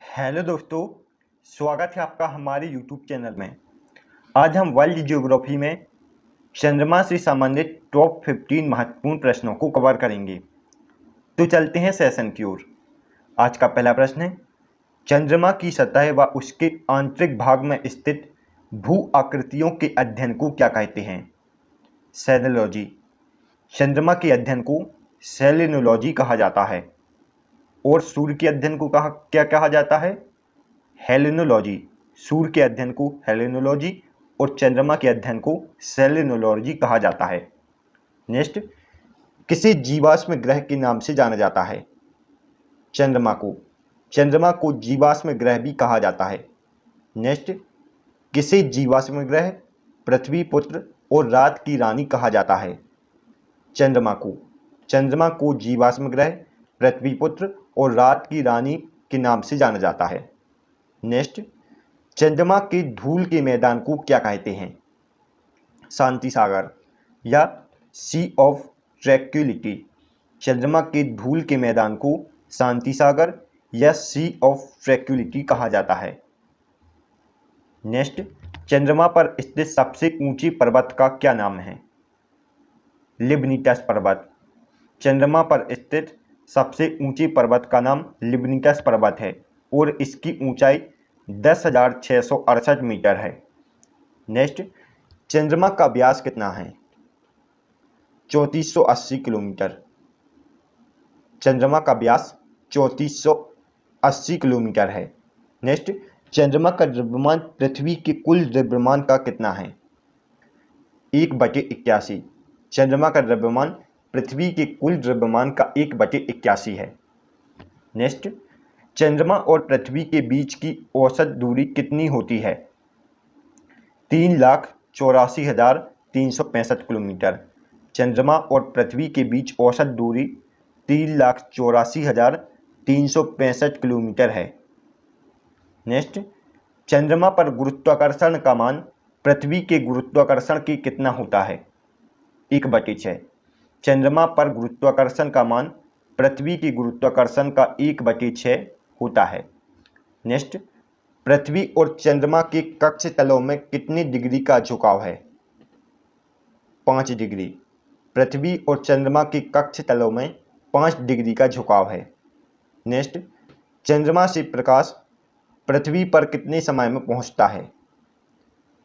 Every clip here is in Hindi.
हेलो दोस्तों, स्वागत है आपका हमारे यूट्यूब चैनल में। आज हम वर्ल्ड ज्योग्राफी में चंद्रमा से संबंधित टॉप 15 महत्वपूर्ण प्रश्नों को कवर करेंगे। तो चलते हैं सेशन की ओर। आज का पहला प्रश्न है, चंद्रमा की सतह व उसके आंतरिक भाग में स्थित भू आकृतियों के अध्ययन को क्या कहते हैं? सेलेनोलॉजी। चंद्रमा के अध्ययन को सेलेनोलॉजी कहा जाता है। और सूर्य के अध्ययन को क्या कहा जाता है? हेलेनोलॉजी। सूर्य के अध्ययन को हेलेनोलॉजी और चंद्रमा के अध्ययन को सेलेनोलॉजी कहा जाता है। नेक्स्ट, किसे जीवाश्म ग्रह के नाम से जाना जाता है? चंद्रमा को जीवाश्म ग्रह भी कहा जाता है। नेक्स्ट, किसे जीवाश्म ग्रह, पृथ्वी पुत्र और रात की रानी कहा जाता है? चंद्रमा को जीवाश्म ग्रह, पृथ्वी पुत्र और रात की रानी के नाम से जाना जाता है। नेक्स्ट, चंद्रमा के धूल के मैदान को क्या कहते हैं? शांति सागर या सी ऑफ ट्रैंक्विलिटी। चंद्रमा के धूल के मैदान को शांति सागर या सी ऑफ ट्रैंक्विलिटी कहा जाता है। नेक्स्ट, चंद्रमा पर स्थित सबसे ऊंची पर्वत का क्या नाम है? लिबनिटस पर्वत। चंद्रमा पर स्थित सबसे ऊंची पर्वत का नाम लिबनिटस पर्वत है और इसकी ऊंचाई 10,668 मीटर है। नेक्स्ट, चंद्रमा का व्यास कितना है? 3480 किलोमीटर। चंद्रमा का व्यास 3480 किलोमीटर है। नेक्स्ट, चंद्रमा का द्रव्यमान पृथ्वी के कुल द्रव्यमान का कितना है? 1/81। चंद्रमा का द्रव्यमान पृथ्वी के कुल द्रव्यमान का 1/81 है। नेक्स्ट, चंद्रमा और पृथ्वी के बीच की औसत दूरी कितनी होती है? 3,84,365 किलोमीटर। चंद्रमा और पृथ्वी के बीच औसत दूरी 3,84,365 किलोमीटर है। नेक्स्ट, चंद्रमा पर गुरुत्वाकर्षण का मान पृथ्वी के गुरुत्वाकर्षण के कितना होता है? 1/6। चंद्रमा पर गुरुत्वाकर्षण का मान पृथ्वी के गुरुत्वाकर्षण का 1/6 होता है। नेक्स्ट, पृथ्वी और चंद्रमा के कक्ष तलों में कितने डिग्री का झुकाव है? 5 डिग्री। पृथ्वी और चंद्रमा के कक्ष तलों में 5 डिग्री का झुकाव है। नेक्स्ट, चंद्रमा से प्रकाश पृथ्वी पर कितने समय में पहुंचता है?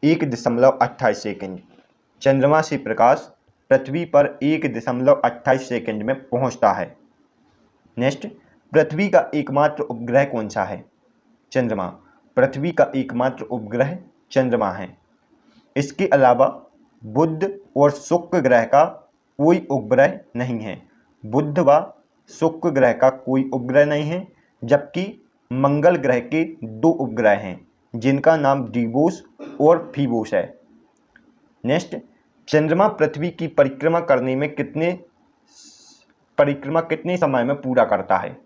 1.28 सेकंड। चंद्रमा से प्रकाश पृथ्वी पर 1.28 सेकंड में पहुंचता है। नेक्स्ट, पृथ्वी का एकमात्र उपग्रह कौन सा है? चंद्रमा। पृथ्वी का एकमात्र उपग्रह चंद्रमा है। इसके अलावा बुध और शुक्र ग्रह का कोई उपग्रह नहीं है। बुध व शुक्र ग्रह का कोई उपग्रह नहीं है, जबकि मंगल ग्रह के 2 उपग्रह हैं जिनका नाम डिबोस और फीबोस है। नेक्स्ट, चंद्रमा पृथ्वी की परिक्रमा कितने समय में पूरा करता है?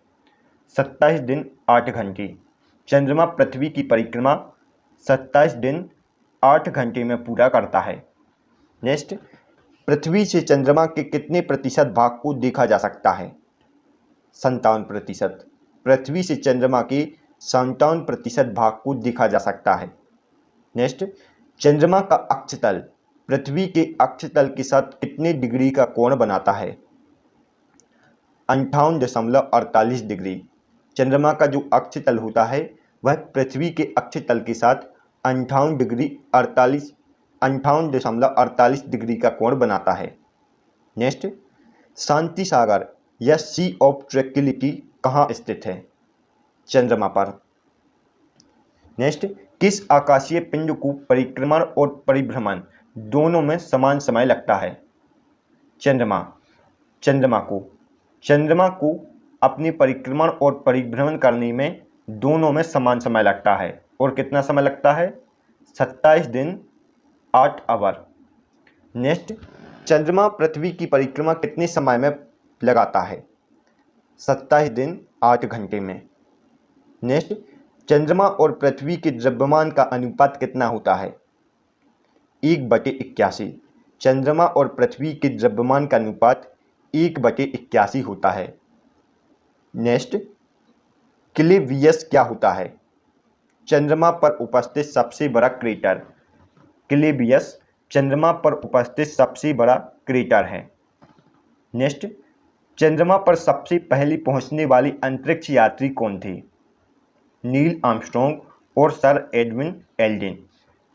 27 दिन 8 घंटे। चंद्रमा पृथ्वी की परिक्रमा 27 दिन 8 घंटे में पूरा करता है। नेक्स्ट, पृथ्वी से चंद्रमा के कितने प्रतिशत भाग को देखा जा सकता है? 57%। पृथ्वी से चंद्रमा के 57% भाग को देखा जा सकता है। नेक्स्ट, चंद्रमा का अक्षतल पृथ्वी के अक्षतल के साथ कितने डिग्री का कोण बनाता है? 58.48 डिग्री। चंद्रमा का जो अक्षतल होता है वह पृथ्वी के अक्षतल के साथ 58.48 डिग्री का कोण बनाता है। नेक्स्ट, शांति सागर या सी ऑफ ट्रैंक्विलिटी कहाँ स्थित है? चंद्रमा पर। नेक्स्ट, किस आकाशीय पिंड को परिक्रमण और परिभ्रमण दोनों में समान समय लगता है? चंद्रमा को अपनी परिक्रमण और परिभ्रमण करने में दोनों में समान समय लगता है। और कितना समय लगता है? 27 दिन 8 आवर। नेक्स्ट, चंद्रमा पृथ्वी की परिक्रमा कितने समय में लगाता है? 27 दिन 8 घंटे में। नेक्स्ट, चंद्रमा और पृथ्वी के द्रव्यमान का अनुपात कितना होता है? 1/81। चंद्रमा और पृथ्वी के द्रव्यमान का अनुपात 1/81 होता है। नेक्स्ट, क्लीवियस क्या होता है? चंद्रमा पर उपस्थित सबसे बड़ा क्रेटर। क्लीवियस चंद्रमा पर उपस्थित सबसे बड़ा क्रेटर है। नेक्स्ट, चंद्रमा पर सबसे पहले पहुंचने वाली अंतरिक्ष यात्री कौन थे? नील आर्मस्ट्रॉन्ग और सर एडविन एल्ड्रिन।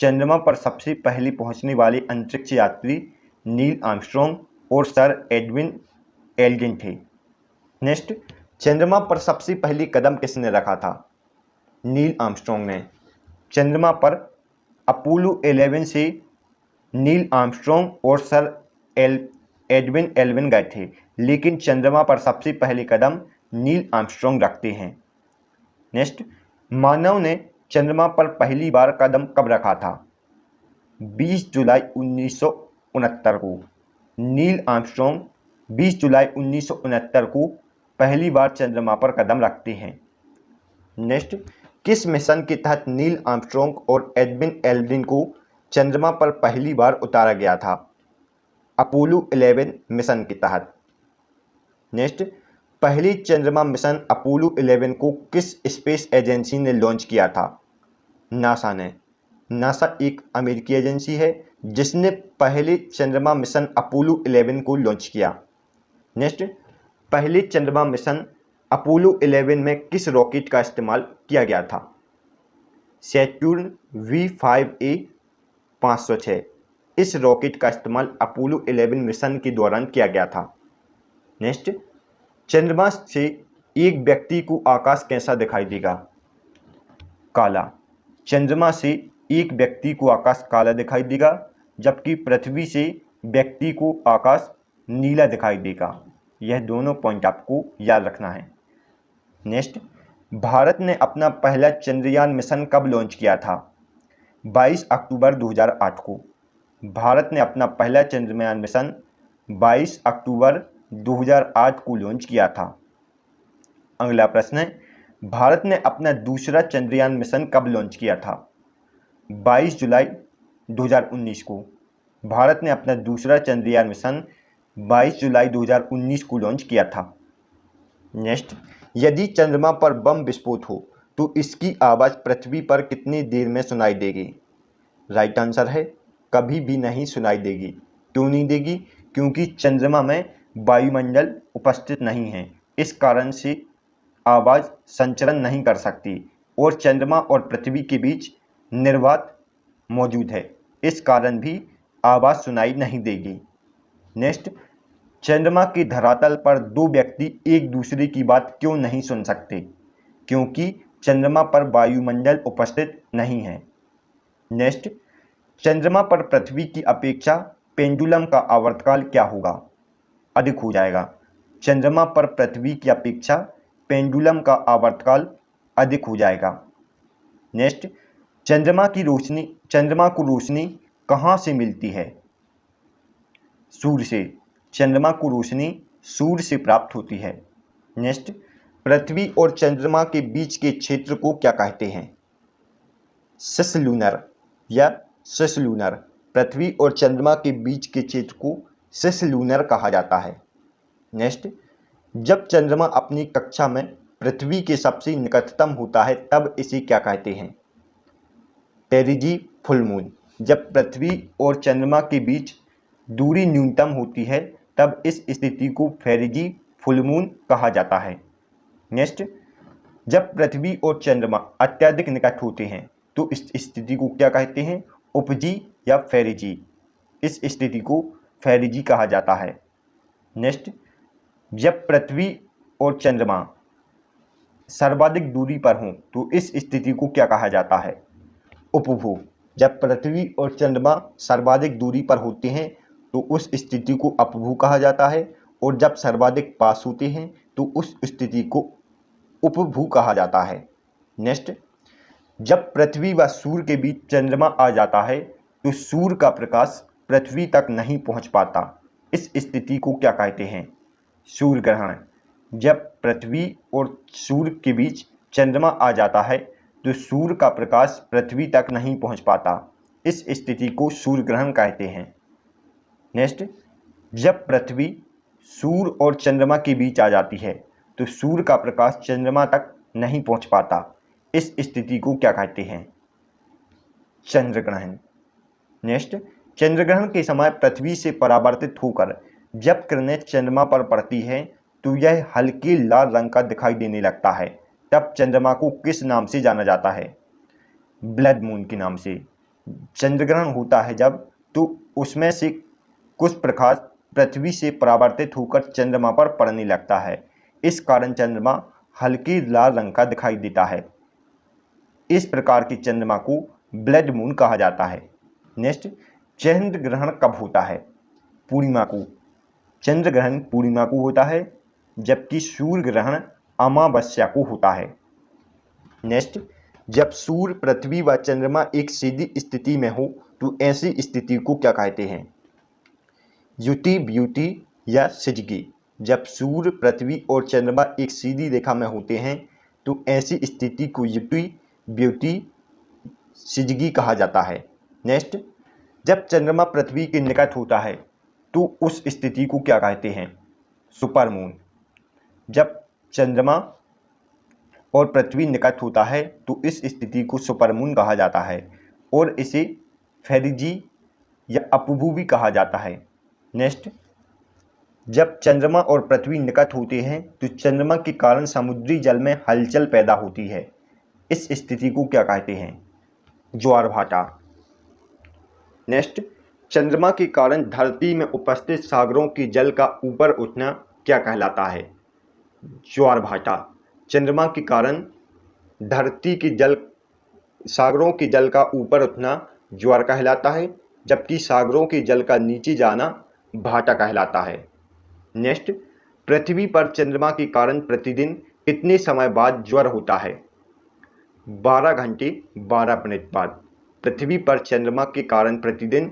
चंद्रमा पर सबसे पहले पहुंचने वाले अंतरिक्ष यात्री नील आर्मस्ट्रॉन्ग और सर एडविन एल्ड्रिन थे। नेक्स्ट, चंद्रमा पर सबसे पहली कदम किसने रखा था? नील आर्मस्ट्रॉन्ग ने। चंद्रमा पर अपोलो 11 से नील आर्मस्ट्रॉन्ग और सर एडविन एल्ड्रिन गए थे, लेकिन चंद्रमा पर सबसे पहले कदम नील आर्मस्ट्रॉन्ग रखते हैं। नेक्स्ट, मानव ने चंद्रमा पर पहली बार कदम कब रखा था? 20 जुलाई 1969 को। नील आर्मस्ट्रॉन्ग 20 जुलाई 1969 को पहली बार चंद्रमा पर कदम रखते हैं। नेक्स्ट, किस मिशन के तहत नील आर्मस्ट्रॉन्ग और एडविन एल्ड्रिन को चंद्रमा पर पहली बार उतारा गया था? अपोलो 11 मिशन के तहत। नेक्स्ट, पहली चंद्रमा मिशन अपोलो 11 को किस स्पेस एजेंसी ने लॉन्च किया था? नासा ने। नासा एक अमेरिकी एजेंसी है जिसने पहले चंद्रमा मिशन अपोलो 11 को लॉन्च किया। नेक्स्ट, पहले चंद्रमा मिशन अपोलो 11 में किस रॉकेट का इस्तेमाल किया गया था? Saturn V5A 506। इस रॉकेट का इस्तेमाल अपोलो 11 मिशन के दौरान किया गया था। नेक्स्ट, चंद्रमा से एक व्यक्ति को आकाश कैसा दिखाई देगा? काला। चंद्रमा से एक व्यक्ति को आकाश काला दिखाई देगा, जबकि पृथ्वी से व्यक्ति को आकाश नीला दिखाई देगा। यह दोनों पॉइंट आपको याद रखना है। नेक्स्ट, भारत ने अपना पहला चंद्रयान मिशन कब लॉन्च किया था? 22 अक्टूबर 2008 को। भारत ने अपना पहला चंद्रयान मिशन 22 अक्टूबर 2008 को लॉन्च किया था। अगला प्रश्न है, भारत ने अपना दूसरा चंद्रयान मिशन कब लॉन्च किया था? 22 जुलाई 2019 को। भारत ने अपना दूसरा चंद्रयान मिशन 22 जुलाई 2019 को लॉन्च किया था। नेक्स्ट, यदि चंद्रमा पर बम विस्फोट हो तो इसकी आवाज़ पृथ्वी पर कितनी देर में सुनाई देगी? राइट आंसर है कभी भी नहीं सुनाई देगी। क्यों नहीं देगी? क्योंकि चंद्रमा में वायुमंडल उपस्थित नहीं है, इस कारण से आवाज़ संचरण नहीं कर सकती और चंद्रमा और पृथ्वी के बीच निर्वात मौजूद है, इस कारण भी आवाज़ सुनाई नहीं देगी। नेक्स्ट, चंद्रमा के धरातल पर दो व्यक्ति एक दूसरे की बात क्यों नहीं सुन सकते? क्योंकि चंद्रमा पर वायुमंडल उपस्थित नहीं है। नेक्स्ट, चंद्रमा पर पृथ्वी की अपेक्षा पेंडुलम का आवर्तकाल क्या होगा? अधिक हो जाएगा। चंद्रमा पर पृथ्वी की अपेक्षा पेंडुलम का आवर्तकाल अधिक हो जाएगा। नेक्स्ट, चंद्रमा को रोशनी कहाँ से मिलती है? सूर्य से। चंद्रमा को रोशनी सूर्य से प्राप्त होती है। नेक्स्ट, पृथ्वी और चंद्रमा के बीच के क्षेत्र को क्या कहते हैं? सिसलूनर या सिसलूनर। पृथ्वी और चंद्रमा के बीच के क्षेत्र को सिसलूनर कहा जाता है। नेक्स्ट, जब चंद्रमा अपनी कक्षा में पृथ्वी के सबसे निकटतम होता है तब इसे क्या कहते हैं? पेरिजी फुल मून। जब पृथ्वी और चंद्रमा के बीच दूरी न्यूनतम होती है तब इस स्थिति को पेरिजी फुल मून कहा जाता है। नेक्स्ट, जब पृथ्वी और चंद्रमा अत्यधिक निकट होते हैं तो इस स्थिति को क्या कहते हैं? उपजी या फेरिजी। इस स्थिति को फेरिजी कहा जाता है। नेक्स्ट, जब पृथ्वी और चंद्रमा सर्वाधिक दूरी पर हों तो इस स्थिति को क्या कहा जाता है? उपभू। जब पृथ्वी और चंद्रमा सर्वाधिक दूरी पर होते हैं तो उस स्थिति को अपभू कहा जाता है, और जब सर्वाधिक पास होते हैं तो उस स्थिति को उपभू कहा जाता है। नेक्स्ट, जब पृथ्वी व सूर्य के बीच चंद्रमा आ जाता है तो सूर्य का प्रकाश पृथ्वी तक नहीं पहुंच पाता। इस स्थिति को क्या कहते हैं? सूर्य ग्रहण। जब पृथ्वी और सूर्य के बीच चंद्रमा आ जाता है तो सूर्य का प्रकाश पृथ्वी तक नहीं पहुंच पाता। इस स्थिति को सूर्य ग्रहण कहते हैं। नेक्स्ट, जब पृथ्वी सूर्य और चंद्रमा के बीच आ जाती है तो सूर्य का प्रकाश चंद्रमा तक नहीं पहुंच पाता। इस स्थिति को क्या कहते हैं? चंद्र ग्रहण। नेक्स्ट, चंद्र ग्रहण के समय पृथ्वी से परावर्तित होकर जब किरणें चंद्रमा पर पड़ती है तो यह हल्के लाल रंग का दिखाई देने लगता है। तब चंद्रमा को किस नाम से जाना जाता है? ब्लड मून के नाम से। चंद्र ग्रहण होता है जब तो उसमें से कुछ प्रकाश पृथ्वी से परावर्तित होकर चंद्रमा पर पड़ने लगता है। इस कारण चंद्रमा हल्के लाल रंग का दिखाई देता है। इस प्रकार की चंद्रमा को ब्लड मून कहा जाता है। नेक्स्ट, चंद्र ग्रहण कब होता है? पूर्णिमा को। चंद्र ग्रहण पूर्णिमा को होता है, जबकि सूर्य ग्रहण अमावस्या को होता है। नेक्स्ट, जब सूर्य, पृथ्वी व चंद्रमा एक सीधी स्थिति में हो तो ऐसी स्थिति को क्या कहते हैं? युति, ब्यूटी या सिजगी। जब सूर्य, पृथ्वी और चंद्रमा एक सीधी रेखा में होते हैं तो ऐसी स्थिति को युति, ब्यूटी, सिजगी कहा जाता है। नेक्स्ट, जब चंद्रमा पृथ्वी के निकट होता है तो उस स्थिति को क्या कहते हैं? Super moon. जब चंद्रमा और पृथ्वी निकट होता है तो इस स्थिति को सुपर मून कहा जाता है और इसे फेरिजी या अपभू भी कहा जाता है। नेक्स्ट, जब चंद्रमा और पृथ्वी निकट होते हैं तो चंद्रमा के कारण समुद्री जल में हलचल पैदा होती है। इस स्थिति को क्या कहते हैं? ज्वार भाटा। नेक्स्ट, चंद्रमा के कारण धरती में उपस्थित सागरों के जल का ऊपर उठना क्या कहलाता है? ज्वार भाटा। चंद्रमा के कारण धरती के जल, सागरों के जल का ऊपर उठना ज्वार कहलाता है, जबकि सागरों के जल का नीचे जाना भाटा कहलाता है। नेक्स्ट, पृथ्वी पर चंद्रमा के कारण प्रतिदिन कितने समय बाद ज्वार होता है? 12 घंटे 12 मिनट बाद। पृथ्वी पर चंद्रमा के कारण प्रतिदिन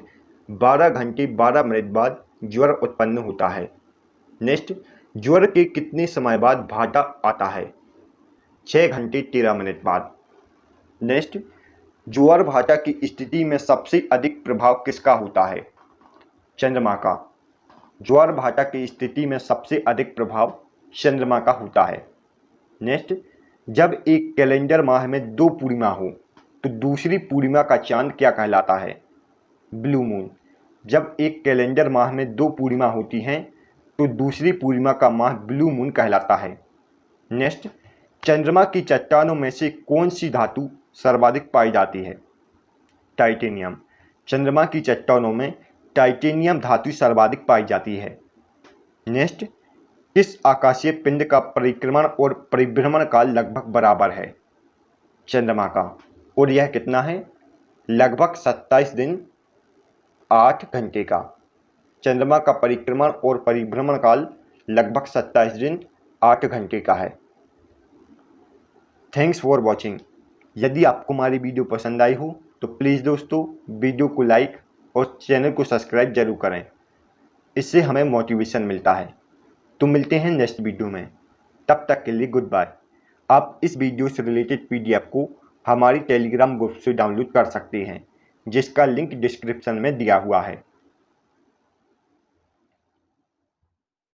12 घंटे 12 मिनट बाद ज्वार उत्पन्न होता है। नेक्स्ट, ज्वार के कितने समय बाद भाटा आता है? 6 घंटे 13 मिनट बाद। नेक्स्ट, ज्वार भाटा की स्थिति में सबसे अधिक प्रभाव किसका होता है? चंद्रमा का। ज्वार भाटा की स्थिति में सबसे अधिक प्रभाव चंद्रमा का होता है। नेक्स्ट, जब एक कैलेंडर माह में 2 पूर्णिमा हो तो दूसरी पूर्णिमा का चांद क्या कहलाता है? Blue moon. जब एक कैलेंडर माह में 2 पूर्णिमा होती हैं तो दूसरी पूर्णिमा का माह ब्लू मून कहलाता है। नेक्स्ट, चंद्रमा की चट्टानों में से कौन सी धातु सर्वाधिक पाई जाती है? टाइटेनियम। चंद्रमा की चट्टानों में टाइटेनियम धातु सर्वाधिक पाई जाती है। नेक्स्ट, किस आकाशीय पिंड का परिक्रमण और परिभ्रमण काल लगभग बराबर है? चंद्रमा का। और यह कितना है? लगभग 27 दिन 8 घंटे का। चंद्रमा का परिक्रमण और परिभ्रमण काल लगभग 27 दिन 8 घंटे का है। Thanks for watching. यदि आपको हमारी वीडियो पसंद आई हो तो प्लीज़ दोस्तों वीडियो को लाइक और चैनल को सब्सक्राइब जरूर करें। इससे हमें मोटिवेशन मिलता है। तो मिलते हैं नेक्स्ट वीडियो में, तब तक के लिए गुड बाय। आप इस वीडियो से रिलेटेड PDF को हमारी टेलीग्राम ग्रुप से डाउनलोड कर सकते हैं, जिसका लिंक डिस्क्रिप्शन में दिया हुआ है।